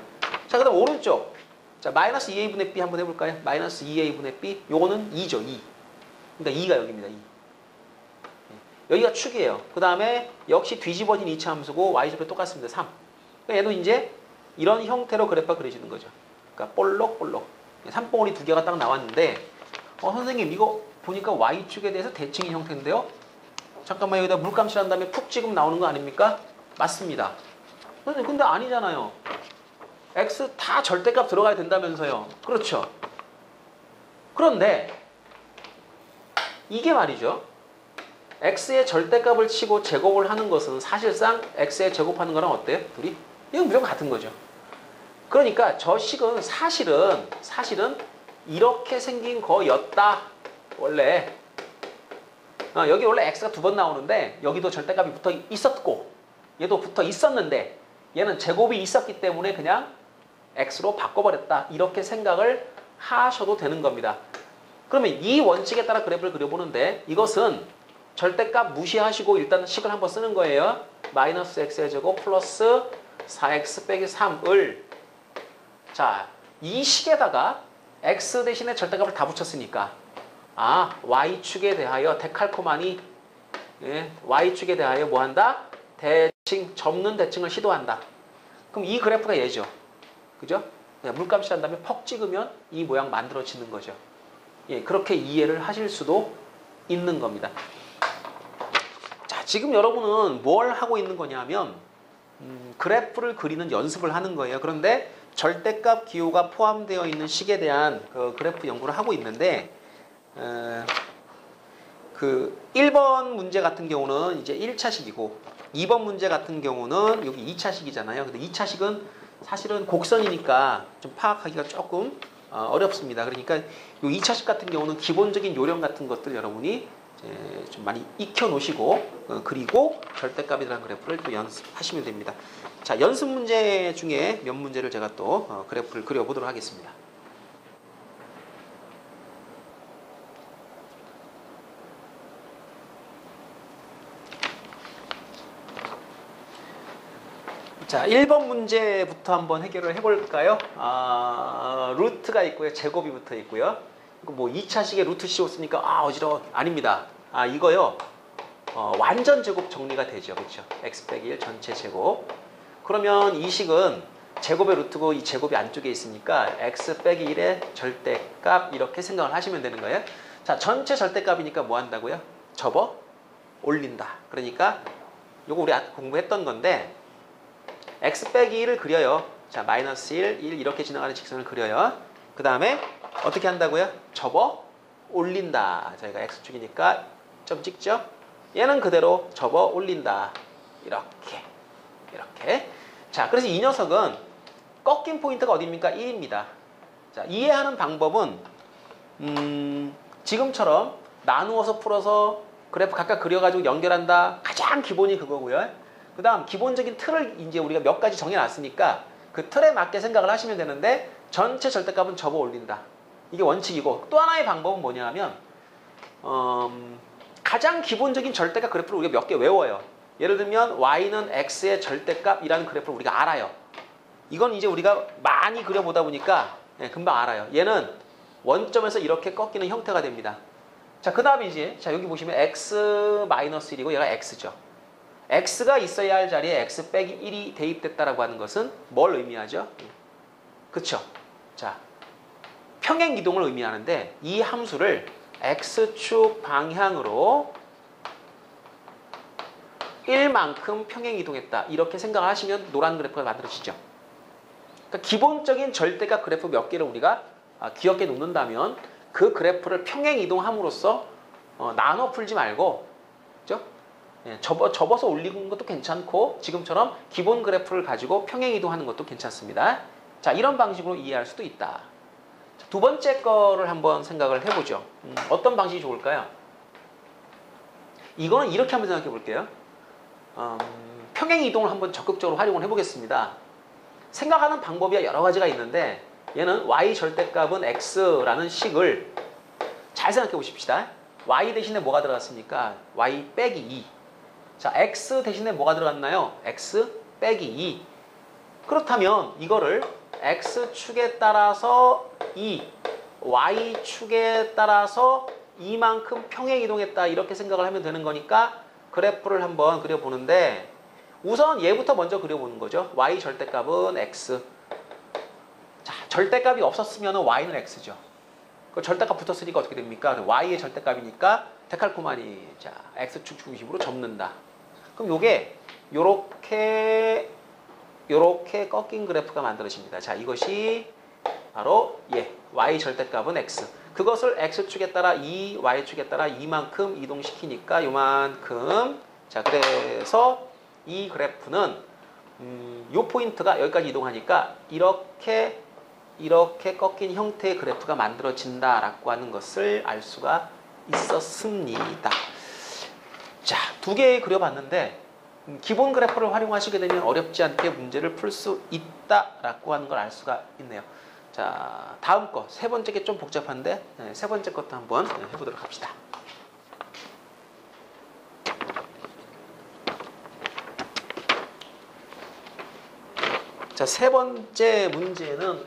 자, 그 다음 오른쪽. 자, 마이너스 2a분의 b 한번 해볼까요? 마이너스 2a분의 b. 요거는 2죠, 2. 그러니까 2가 여기입니다, 2. 여기가 축이에요. 그 다음에 역시 뒤집어진 2차 함수고 y절편 똑같습니다, 3. 그러니까 얘도 이제 이런 형태로 그래프가 그려지는 거죠. 그러니까 볼록볼록. 3봉우리 두 개가 딱 나왔는데 선생님 이거 보니까 y축에 대해서 대칭인 형태인데요? 잠깐만 여기다 물감 칠한 다음에 푹 찍으면 나오는 거 아닙니까? 맞습니다. 선생님 근데 아니잖아요. x 다 절대값 들어가야 된다면서요. 그렇죠. 그런데 이게 말이죠. x의 절대값을 치고 제곱을 하는 것은 사실상 x에 제곱하는 거랑 어때요? 둘이? 이건 무조건 같은 거죠. 그러니까 저 식은 사실은 이렇게 생긴 거였다. 원래 여기 원래 x가 두 번 나오는데 여기도 절대값이 붙어 있었고 얘도 붙어 있었는데 얘는 제곱이 있었기 때문에 그냥 x로 바꿔버렸다. 이렇게 생각을 하셔도 되는 겁니다. 그러면 이 원칙에 따라 그래프를 그려보는데 이것은 절대값 무시하시고 일단 식을 한번 쓰는 거예요. 마이너스 x의 제곱 플러스 4x 빼기 3을 자, 이 식에다가 x 대신에 절대값을 다 붙였으니까 y축에 대하여 데칼코마니 y축에 대하여 뭐한다? 대칭, 접는 대칭을 시도한다. 그럼 이 그래프가 얘죠. 그죠? 물감 칠한 다음에 퍽 찍으면 이 모양 만들어지는 거죠. 그렇게 이해를 하실 수도 있는 겁니다. 자, 지금 여러분은 뭘 하고 있는 거냐면 그래프를 그리는 연습을 하는 거예요. 그런데 절대값 기호가 포함되어 있는 식에 대한 그 그래프 연구를 하고 있는데 그 1번 문제 같은 경우는 이제 1차식이고 2번 문제 같은 경우는 여기 2차식이잖아요. 근데 2차식은 사실은 곡선이니까 좀 파악하기가 조금 어렵습니다. 그러니까 이 2차식 같은 경우는 기본적인 요령 같은 것들 여러분이 좀 많이 익혀 놓으시고 그리고 절대값에 대한 그래프를 또 연습하시면 됩니다. 자, 연습 문제 중에 몇 문제를 제가 또 그래프를 그려보도록 하겠습니다. 자, 1번 문제부터 한번 해결을 해볼까요? 루트가 있고요. 제곱이 붙어 있고요. 뭐 2차식에 루트 씌웠으니까 어지러워. 아닙니다. 이거요. 완전 제곱 정리가 되죠. 그렇죠? x 빼기 1 전체 제곱. 그러면 이 식은 제곱의 루트고 이 제곱이 안쪽에 있으니까 x 빼기 1의 절대값 이렇게 생각을 하시면 되는 거예요. 자, 전체 절대값이니까 뭐 한다고요? 접어 올린다. 그러니까 요거 우리 공부했던 건데 x 빼기 1을 그려요. 자, 마이너스 1, 1 이렇게 지나가는 직선을 그려요. 그 다음에 어떻게 한다고요? 접어 올린다. 저희가 x축이니까 점 찍죠? 얘는 그대로 접어 올린다. 이렇게. 자, 그래서 이 녀석은 꺾인 포인트가 어디입니까? 1입니다. 자, 이해하는 방법은 지금처럼 나누어서 풀어서 그래프 각각 그려가지고 연결한다. 가장 기본이 그거고요. 그 다음 기본적인 틀을 이제 우리가 몇 가지 정해놨으니까 그 틀에 맞게 생각을 하시면 되는데 전체 절대값은 접어 올린다. 이게 원칙이고 또 하나의 방법은 뭐냐면 가장 기본적인 절대값 그래프를 우리가 몇 개 외워요. 예를 들면 y는 x의 절대값이라는 그래프를 우리가 알아요. 이건 이제 우리가 많이 그려보다 보니까 금방 알아요. 얘는 원점에서 이렇게 꺾이는 형태가 됩니다. 자, 그 다음에 이제 자 여기 보시면 x-1이고 얘가 x죠. x가 있어야 할 자리에 x 빼기 1이 대입됐다라고 하는 것은 뭘 의미하죠? 그쵸? 자, 평행 이동을 의미하는데 이 함수를 x축 방향으로 1만큼 평행 이동했다. 이렇게 생각을 하시면 노란 그래프가 만들어지죠. 그러니까 기본적인 절대값 그래프 몇 개를 우리가 기억해 놓는다면 그 그래프를 평행 이동함으로써 나눠 풀지 말고, 그죠? 접어서 올리는 것도 괜찮고 지금처럼 기본 그래프를 가지고 평행 이동하는 것도 괜찮습니다. 자, 이런 방식으로 이해할 수도 있다. 두 번째 거를 한번 생각을 해보죠. 어떤 방식이 좋을까요? 이거는 이렇게 한번 생각해 볼게요. 평행 이동을 한번 적극적으로 활용을 해보겠습니다. 생각하는 방법이 여러 가지가 있는데 얘는 y 절대값은 x라는 식을 잘 생각해 보십시다. y 대신에 뭐가 들어갔습니까? y 빼기 2. 자, x 대신에 뭐가 들어갔나요? x 빼기 2. 그렇다면 이거를 x축에 따라서 2, y축에 따라서 2만큼 평행 이동했다. 이렇게 생각을 하면 되는 거니까 그래프를 한번 그려보는데 우선 얘부터 먼저 그려보는 거죠. y 절대값은 x. 자, 절대값이 없었으면 y는 x죠. 그 절대값 붙었으니까 어떻게 됩니까? y의 절대값이니까 데칼코마니. 자, x축 중심으로 접는다. 그럼 요게 요렇게 꺾인 그래프가 만들어집니다. 자, 이것이 바로 y 절대값은 x. 그것을 x축에 따라 2, y축에 따라 2만큼 이동시키니까 요만큼. 자, 그래서 이 그래프는 요 포인트가 여기까지 이동하니까 이렇게 꺾인 형태의 그래프가 만들어진다라고 하는 것을 알 수가 있었습니다. 자, 두 개 그려봤는데 기본 그래프를 활용하시게 되면 어렵지 않게 문제를 풀 수 있다라고 하는 걸 알 수가 있네요. 자, 다음 거 세 번째 게 좀 복잡한데 세 번째 것도 한번 해보도록 합시다. 자, 세 번째 문제는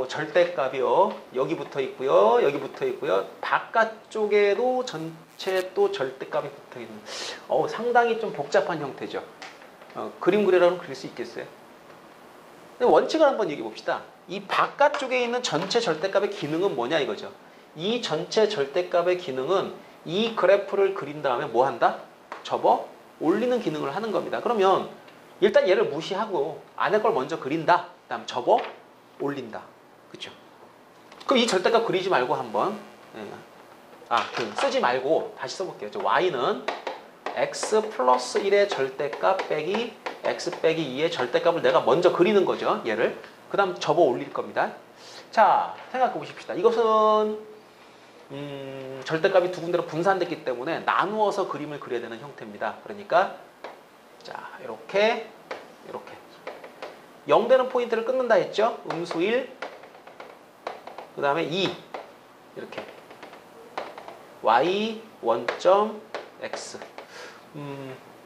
절대값이요. 여기 붙어 있고요. 여기 붙어 있고요. 바깥쪽에도 전체 또 절대값이 붙어 있는. 상당히 좀 복잡한 형태죠. 그림 그리라면 그릴 수 있겠어요? 근데 원칙을 한번 얘기해 봅시다. 이 바깥쪽에 있는 전체 절대값의 기능은 뭐냐 이거죠. 이 전체 절대값의 기능은 이 그래프를 그린 다음에 뭐 한다? 접어 올리는 기능을 하는 겁니다. 그러면 일단 얘를 무시하고 안에 걸 먼저 그린다. 그다음 접어 올린다. 그렇죠? 그럼 이 절대값 그리지 말고 한번 쓰지 말고 다시 써볼게요. y는 x 플러스 1의 절대값 빼기 x 빼기 2의 절대값을 내가 먼저 그리는 거죠. 얘를. 그 다음 접어 올릴 겁니다. 자, 생각해 보십시다. 이것은 절대값이 두 군데로 분산됐기 때문에 나누어서 그림을 그려야 되는 형태입니다. 그러니까 자, 이렇게 0 되는 포인트를 끊는다 했죠. 음수 1, 그 다음에 2 이렇게 y 원점 x.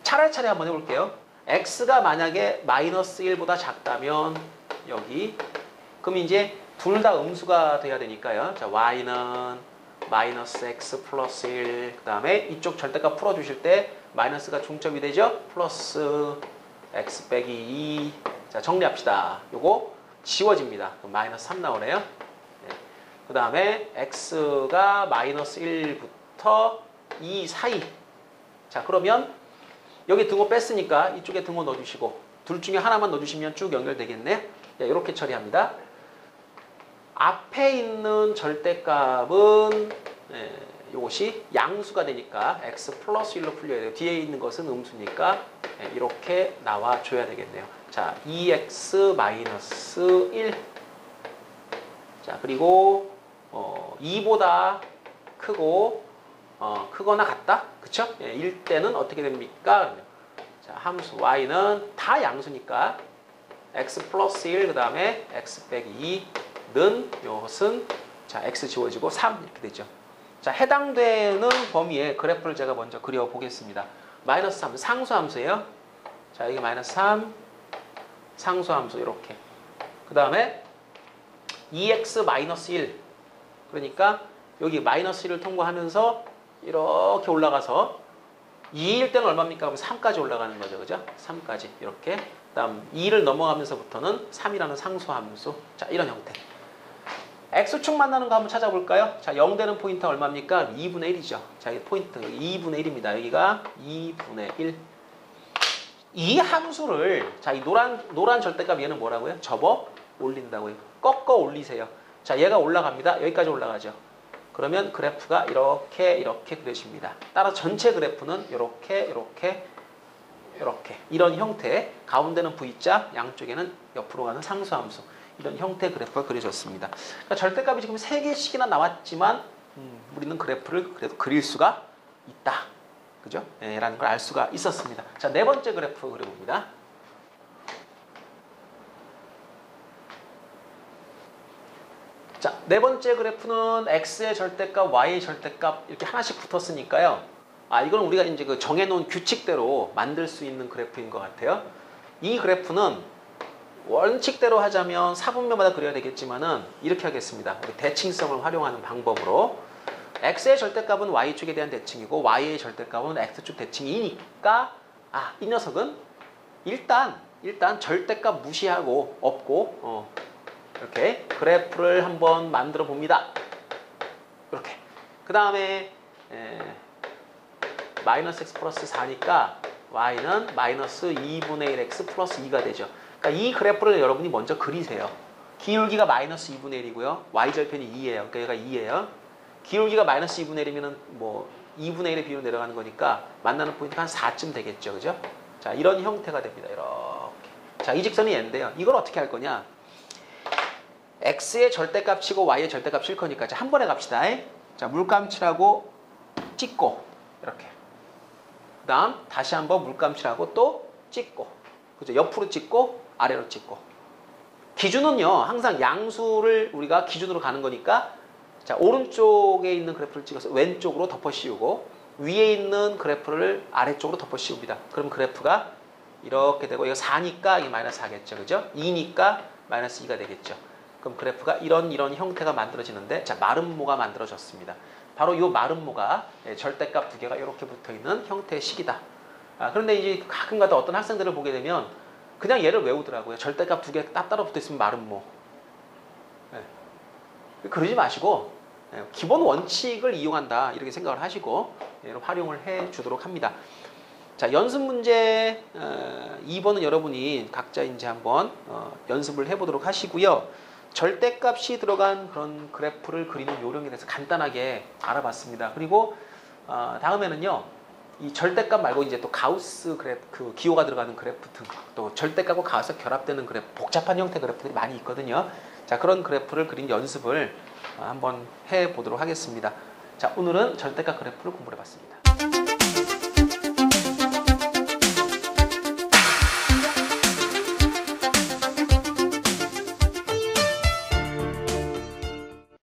차례차례 한번 해볼게요. x가 만약에 마이너스 1보다 작다면 여기, 그럼 이제 둘 다 음수가 돼야 되니까요. 자, y는 마이너스 x 플러스 1, 그 다음에 이쪽 절대값 풀어주실 때 마이너스가 중점이 되죠. 플러스 x 빼기 2. 자, 정리합시다. 요거 지워집니다. 그럼 마이너스 3 나오네요. 그 다음에 x가 마이너스 1부터 2 사이. 자, 그러면 여기 등호 뺐으니까 이쪽에 등호 넣어주시고 둘 중에 하나만 넣어주시면 쭉 연결되겠네. 이렇게 처리합니다. 앞에 있는 절대값은 이것이 양수가 되니까 x 플러스 1로 풀려야 돼요. 뒤에 있는 것은 음수니까 이렇게 나와줘야 되겠네요. 자, 2x 마이너스 1. 자, 그리고 2보다 크고 크거나 같다. 그쵸? 1 때는 어떻게 됩니까? 자, 함수 y는 다 양수니까 x 플러스 1, 그 다음에 x 빼기 2는 이것은 자, x 지워지고 3 이렇게 되죠. 자, 해당되는 범위의 그래프를 제가 먼저 그려보겠습니다. 마이너스 3 상수함수예요. 자, 여기 마이너스 3 상수함수 이렇게. 그 다음에 2x-1 그러니까 여기 마이너스 1을 통과하면서 이렇게 올라가서 2일 때는 얼마입니까? 그럼 3까지 올라가는 거죠. 그죠? 3까지 이렇게. 그 다음 2를 넘어가면서부터는 3이라는 상수함수. 자, 이런 형태. x축 만나는 거 한번 찾아볼까요? 자, 0 되는 포인트 얼마입니까? 2분의 1이죠. 자, 이 포인트 2분의 1입니다. 여기가 2분의 1. 이 함수를 자, 이 노란 절대값 얘는 뭐라고요? 접어 올린다고요. 꺾어 올리세요. 자, 얘가 올라갑니다. 여기까지 올라가죠. 그러면 그래프가 이렇게 그려집니다. 따라 전체 그래프는 이렇게 이런 형태. 가운데는 V자, 양쪽에는 옆으로 가는 상수함수. 이런 형태의 그래프가 그려졌습니다. 그러니까 절대값이 지금 3개씩이나 나왔지만 우리는 그래프를 그래도 그릴 수가 있다. 그죠? 예, 라는 걸 알 수가 있었습니다. 자, 네 번째 그래프 그려봅니다. 자, 네 번째 그래프는 x의 절대값, y의 절대값 이렇게 하나씩 붙었으니까요. 아, 이건 우리가 이제 그 정해놓은 규칙대로 만들 수 있는 그래프인 것 같아요. 이 그래프는 원칙대로 하자면 사분면마다 그려야 되겠지만은 이렇게 하겠습니다. 우리 대칭성을 활용하는 방법으로 x의 절대값은 y축에 대한 대칭이고 y의 절대값은 x축 대칭이니까 이 녀석은 일단 절대값 무시하고 없고 이렇게 그래프를 한번 만들어 봅니다. 이렇게. 그 다음에 마이너스 x 플러스 4니까 y는 마이너스 2분의 1x 플러스 2가 되죠. 그러니까 이 그래프를 여러분이 먼저 그리세요. 기울기가 마이너스 2분의 1이고요. y절편이 2예요. 그러니까 얘가 2예요. 기울기가 마이너스 2분의 1이면 뭐 2분의 1의 비율로 내려가는 거니까 만나는 포인트가 한 4쯤 되겠죠. 그죠? 자, 이런 형태가 됩니다. 이렇게. 자, 이 직선이 얘인데요. 이걸 어떻게 할 거냐? x의 절대값 치고 y의 절대값 칠 거니까 자, 한 번에 갑시다. 자, 물감칠하고 찍고 이렇게. 그 다음 다시 한번 물감칠하고 또 찍고. 그죠? 옆으로 찍고 아래로 찍고. 기준은요. 항상 양수를 우리가 기준으로 가는 거니까 자, 오른쪽에 있는 그래프를 찍어서 왼쪽으로 덮어 씌우고 위에 있는 그래프를 아래쪽으로 덮어 씌웁니다. 그럼 그래프가 이렇게 되고 이거 4니까 이게 마이너스 4겠죠. 그죠? 2니까 마이너스 2가 되겠죠. 그럼 그래프가 이런 형태가 만들어지는데 자, 마름모가 만들어졌습니다. 바로 이 마름모가 절대값 두 개가 이렇게 붙어있는 형태의 식이다. 그런데 이제 가끔가다 어떤 학생들을 보게 되면 그냥 얘를 외우더라고요. 절대값 두 개 따로 붙어있으면 마름모. 그러지 마시고 기본 원칙을 이용한다 이렇게 생각을 하시고 얘를 활용을 해 주도록 합니다. 자, 연습 문제 2번은 여러분이 각자 이제 한번 연습을 해보도록 하시고요. 절대값이 들어간 그런 그래프를 그리는 요령에 대해서 간단하게 알아봤습니다. 그리고 다음에는요. 이 절대값 말고 이제 또 가우스 그래프, 그 기호가 들어가는 그래프 등 또 절대값과 가우스가 결합되는 그래프, 복잡한 형태 그래프들이 많이 있거든요. 자, 그런 그래프를 그린 연습을 한번 해보도록 하겠습니다. 자, 오늘은 절대값 그래프를 공부해 봤습니다.